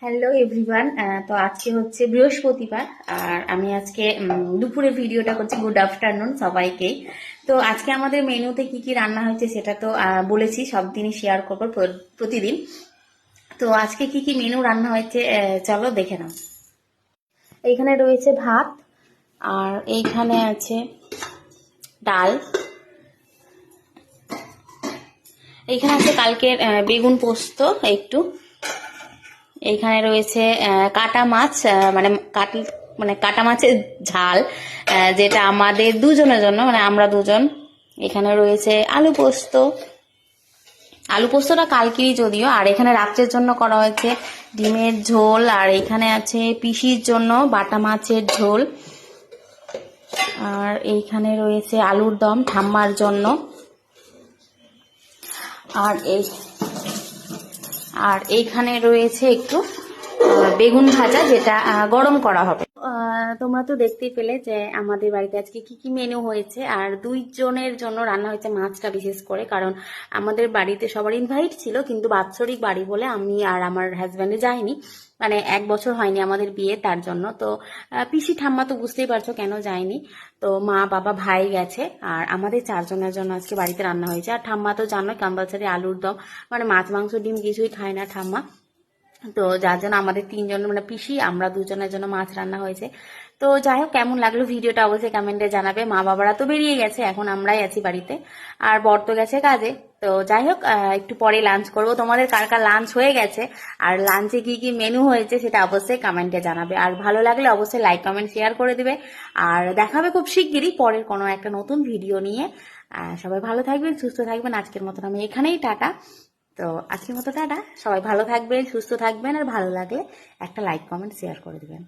Hello everyone. তো আজকে হচ্ছে বৃহস্পতিবার আর আমি আজকে দুপুরে ভিডিওটা করছি। গুড আফটারনুন সবাইকেই। তো আজকে আমাদের মেনুতে কি কি রান্না হয়েছে সেটা তো বলেছি, সব দিনই শেয়ার করবো প্রতিদিন। তো আজকে কি কি মেনু রান্না হয়েছে চলো দেখে নাও। এইখানে রয়েছে ভাত, আর এইখানে আছে ডাল, এইখানে আছে কালকের বেগুন পোস্ত একটু, এইখানে রয়েছে কাটা মাছ, মানে কাটা মাছের ঝাল, যেটা আমাদের দুজনের জন্য, মানে আমরা দুজন। এখানে রয়েছে আলু পোস্ত, আলু পোস্তটা কালকেরই যদিও। আর এখানে রাত্রের জন্য করা হয়েছে ডিমের ঝোল, আর এখানে আছে পিসির জন্য বাটা মাছের ঝোল, আর এইখানে রয়েছে আলুর দম ঠাম্মার জন্য, আর এইখানে রয়েছে একটু বেগুন ভাজা, যেটা গরম করা হবে। তোমরা তো দেখতেই পেলে যে আমাদের বাড়িতে আজকে কি কি মেনু হয়েছে। আর 2 জনের জন্য রান্না হয়েছে মাছটা বিশেষ করে, কারণ আমাদের বাড়িতে সবার ইনভাইট ছিল, কিন্তু বাৎসরিক বাড়ি বলে আমি আর আমার হাজব্যান্ডে যাইনি। মানে 1 বছর হয়নি আমাদের বিয়ে, তার জন্য। তো পিসি ঠাম্মা তো বুঝতেই পারছো কেন যায়নি। তো মা বাবা ভাই গেছে, আর আমাদের 4 জনের জন্য আজকে বাড়িতে রান্না হয়েছে। আর ঠাম্মা তো জানোই কম্পালসারি আলুর দম, মানে মাছ মাংস ডিম কিছুই খায় না ঠাম্মা। তো যার জন্য আমাদের 3 জন, মানে পিসি আমরা 2 জনের জন্য মাছ রান্না হয়েছে। তো যাই হোক, কেমন লাগলো ভিডিওটা অবশ্যই কমেন্টে জানাবে। মা বাবারা তো বেরিয়ে গেছে, এখন আমরাই আছি বাড়িতে, আর বর তো গেছে কাজে। তো যাই হোক, একটু পরে লাঞ্চ করব। তোমাদের কার কার লাঞ্চ হয়ে গেছে আর লাঞ্চে কি কি মেনু হয়েছে সেটা অবশ্যই কমেন্টে জানাবে। আর ভালো লাগলে অবশ্যই লাইক কমেন্ট শেয়ার করে দিবে। আর দেখাবে খুব শিগগিরই পরের কোনো একটা নতুন ভিডিও নিয়ে। সবাই ভালো থাকবেন, সুস্থ থাকবেন। আজকের মতন আমি এখানেই টাটা। তো আজকের মতো টাটা, সবাই ভালো থাকবেন, সুস্থ থাকবেন, আর ভালো লাগলে একটা লাইক কমেন্ট শেয়ার করে দিবেন।